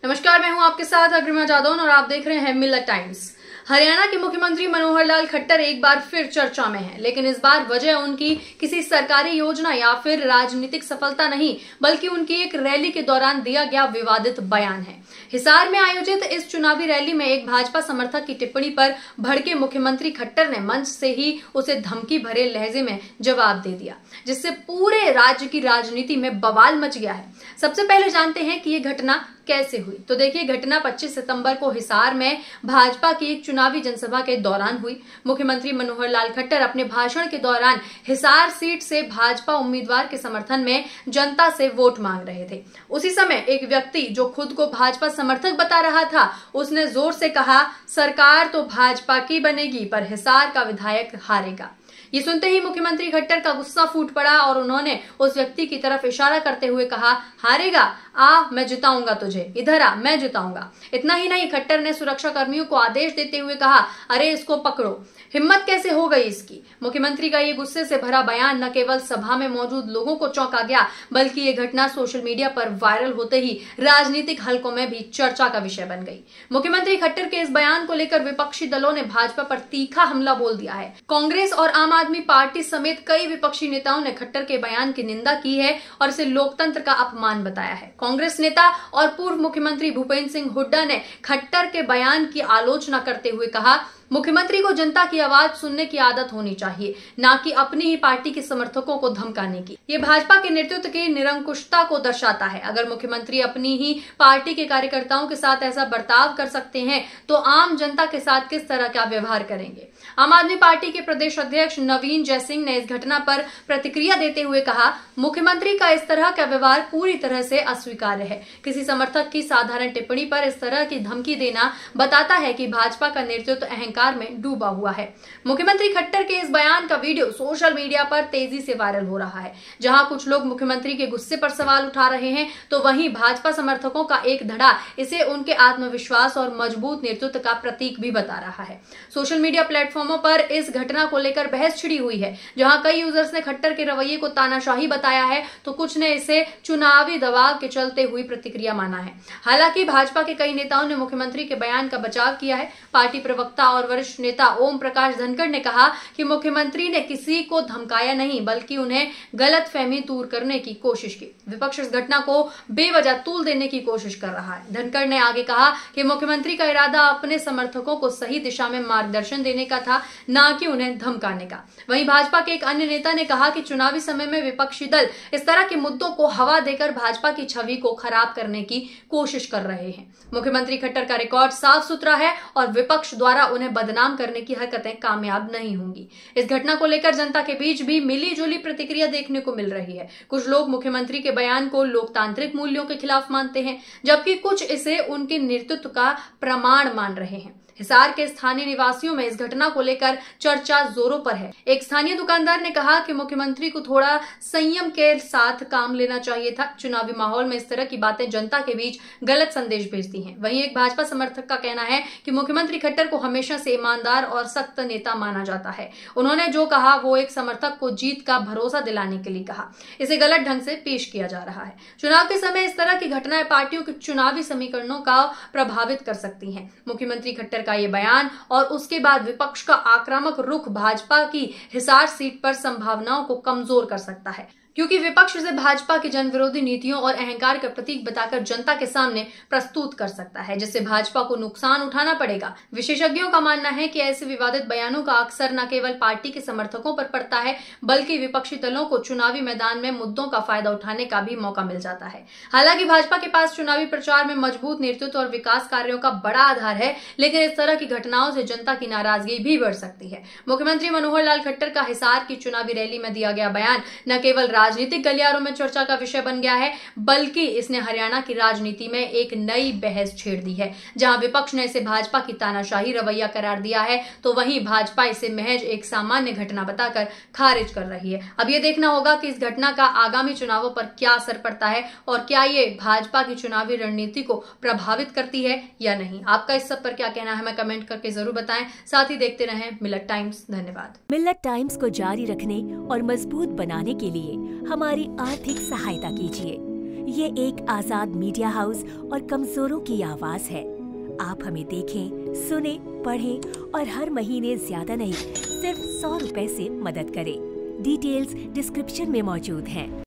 नमस्कार, मैं हूं आपके साथ अग्रिमा जादौन और आप देख रहे हैं मिलत टाइम्स। हरियाणा के मुख्यमंत्री मनोहर लाल खट्टर एक बार फिर चर्चा में हैं, लेकिन इस बार वजह उनकी किसी सरकारी योजना या फिर राजनीतिक सफलता नहीं, बल्कि उनकी एक रैली के दौरान दिया गया विवादित बयान है। हिसार में आयोजित इस चुनावी रैली में एक भाजपा समर्थक की टिप्पणी पर भड़के मुख्यमंत्री खट्टर ने मंच से ही उसे धमकी भरे लहजे में जवाब दे दिया, जिससे पूरे राज्य की राजनीति में बवाल मच गया है। सबसे पहले जानते हैं कि ये घटना कैसे हुई। तो देखिए, घटना 25 सितंबर को हिसार में भाजपा की एक चुनावी जनसभा के दौरान हुई। मुख्यमंत्री मनोहर लाल खट्टर अपने भाषण के दौरान हिसार सीट से भाजपा उम्मीदवार के समर्थन में जनता से वोट मांग रहे थे। उसी समय एक व्यक्ति जो खुद को भाजपा समर्थक बता रहा था, उसने जोर से कहा, सरकार तो भाजपा की बनेगी पर हिसार का विधायक हारेगा। ये सुनते ही मुख्यमंत्री खट्टर का गुस्सा फूट पड़ा और उन्होंने उस व्यक्ति की तरफ इशारा करते हुए कहा, हारेगा, आ मैं जिताऊंगा तुझे, इधर आ मैं जिताऊंगा। इतना ही नहीं, खट्टर ने सुरक्षा कर्मियों को आदेश देते हुए कहा, अरे इसको पकड़ो। हिम्मत कैसे हो गई इसकी। मुख्यमंत्री का ये गुस्से से भरा बयान न केवल सभा में मौजूद लोगों को चौंका गया, बल्कि ये घटना सोशल मीडिया पर वायरल होते ही राजनीतिक हलकों में भी चर्चा का विषय बन गई। मुख्यमंत्री खट्टर के इस बयान को लेकर विपक्षी दलों ने भाजपा पर तीखा हमला बोल दिया है। कांग्रेस और आम आदमी पार्टी समेत कई विपक्षी नेताओं ने खट्टर के बयान की निंदा की है और इसे लोकतंत्र का अपमान बताया है। कांग्रेस नेता और पूर्व मुख्यमंत्री भूपेंद्र सिंह हुड्डा ने खट्टर के बयान की आलोचना करते हुए कहा, मुख्यमंत्री को जनता की आवाज सुनने की आदत होनी चाहिए, ना कि अपनी ही पार्टी के समर्थकों को धमकाने की। ये भाजपा के नेतृत्व की निरंकुशता को दर्शाता है। अगर मुख्यमंत्री अपनी ही पार्टी के कार्यकर्ताओं के साथ ऐसा बर्ताव कर सकते हैं, तो आम जनता के साथ किस तरह का व्यवहार करेंगे। आम आदमी पार्टी के प्रदेश अध्यक्ष नवीन जयसिंह ने इस घटना पर प्रतिक्रिया देते हुए कहा, मुख्यमंत्री का इस तरह का व्यवहार पूरी तरह से अस्वीकार्य है। किसी समर्थक की साधारण टिप्पणी पर इस तरह की धमकी देना बताता है कि भाजपा का नेतृत्व अहंकार में डूबा हुआ है। मुख्यमंत्री खट्टर के इस बयान का वीडियो सोशल मीडिया पर तेजी से वायरल हो रहा है। जहां कुछ लोग मुख्यमंत्री के गुस्से पर सवाल उठा रहे हैं, तो वहीं भाजपा समर्थकों का एक धड़ा इसे उनके आत्मविश्वास और मजबूत नेतृत्व का प्रतीक भी बता रहा है। सोशल मीडिया प्लेटफॉर्मों पर इस घटना को लेकर बहस छिड़ी हुई है। जहां कई यूजर्स ने खट्टर के रवैये को तानाशाही बताया है, तो कुछ ने इसे चुनावी दबाव के चलते हुई प्रतिक्रिया माना है। हालांकि भाजपा के कई नेताओं ने मुख्यमंत्री के बयान का बचाव किया है। पार्टी प्रवक्ता और वरिष्ठ नेता ओम प्रकाश धनखड़ ने कहा कि मुख्यमंत्री ने किसी को धमकाया नहीं, बल्कि उन्हें गलतफहमी दूर करने की कोशिश की। विपक्ष इस घटना को बेवजह तूल देने की कोशिश कर रहा है। धनखड़ ने आगे कहा कि मुख्यमंत्री का इरादा अपने समर्थकों को सही दिशा में मार्गदर्शन देने का था, ना कि उन्हें धमकाने का। वहीं भाजपा के एक अन्य नेता ने कहा कि चुनावी समय में विपक्षी दल इस तरह के मुद्दों को हवा देकर भाजपा की छवि को खराब करने की कोशिश कर रहे हैं। मुख्यमंत्री खट्टर का रिकॉर्ड साफ सुथरा है और विपक्ष द्वारा उन्हें बदनाम करने की हरकतें कामयाब नहीं होंगी। इस घटना को लेकर जनता के बीच भी मिली जुली प्रतिक्रिया देखने को मिल रही है। कुछ लोग मुख्यमंत्री के बयान को लोकतांत्रिक मूल्यों के खिलाफ मानते हैं, जबकि कुछ इसे उनके नेतृत्व का प्रमाण मान रहे हैं। हिसार के स्थानीय निवासियों में इस घटना को लेकर चर्चा जोरों पर है। एक स्थानीय दुकानदार ने कहा कि मुख्यमंत्री को थोड़ा संयम के साथ काम लेना चाहिए था। चुनावी माहौल में इस तरह की बातें जनता के बीच गलत संदेश भेजती हैं। वहीं एक भाजपा समर्थक का कहना है कि मुख्यमंत्री खट्टर को हमेशा से ईमानदार और सख्त नेता माना जाता है। उन्होंने जो कहा वो एक समर्थक को जीत का भरोसा दिलाने के लिए कहा। इसे गलत ढंग से पेश किया जा रहा है। चुनाव के समय इस तरह की घटनाएं पार्टियों के चुनावी समीकरणों का प्रभावित कर सकती हैं। मुख्यमंत्री खट्टर का ये बयान और उसके बाद विपक्ष का आक्रामक रुख भाजपा की हिसार सीट पर संभावनाओं को कमजोर कर सकता है, क्योंकि विपक्ष इसे भाजपा की जन विरोधी नीतियों और अहंकार का प्रतीक बताकर जनता के सामने प्रस्तुत कर सकता है, जिससे भाजपा को नुकसान उठाना पड़ेगा। विशेषज्ञों का मानना है कि ऐसे विवादित बयानों का अक्सर न केवल पार्टी के समर्थकों पर पड़ता है, बल्कि विपक्षी दलों को चुनावी मैदान में मुद्दों का फायदा उठाने का भी मौका मिल जाता है। हालांकि भाजपा के पास चुनावी प्रचार में मजबूत नेतृत्व और विकास कार्यों का बड़ा आधार है, लेकिन इस तरह की घटनाओं से जनता की नाराजगी भी बढ़ सकती है। मुख्यमंत्री मनोहर लाल खट्टर का हिसार की चुनावी रैली में दिया गया बयान न केवल राजनीतिक गलियारों में चर्चा का विषय बन गया है, बल्कि इसने हरियाणा की राजनीति में एक नई बहस छेड़ दी है। जहां विपक्ष ने इसे भाजपा की तानाशाही रवैया करार दिया है, तो वहीं भाजपा इसे महज एक सामान्य घटना बताकर खारिज कर रही है। अब यह देखना होगा कि इस घटना का आगामी चुनावों पर क्या असर पड़ता है और क्या ये भाजपा की चुनावी रणनीति को प्रभावित करती है या नहीं। आपका इस सब पर क्या कहना है, हमें कमेंट करके जरूर बताएं। साथ ही देखते रहें मिलत टाइम्स। धन्यवाद। मिलत टाइम्स को जारी रखने और मजबूत बनाने के लिए हमारी आर्थिक सहायता कीजिए। ये एक आजाद मीडिया हाउस और कमजोरों की आवाज है। आप हमें देखें, सुने, पढ़ें और हर महीने ज्यादा नहीं, सिर्फ 100 रुपए से मदद करें। डिटेल्स डिस्क्रिप्शन में मौजूद हैं।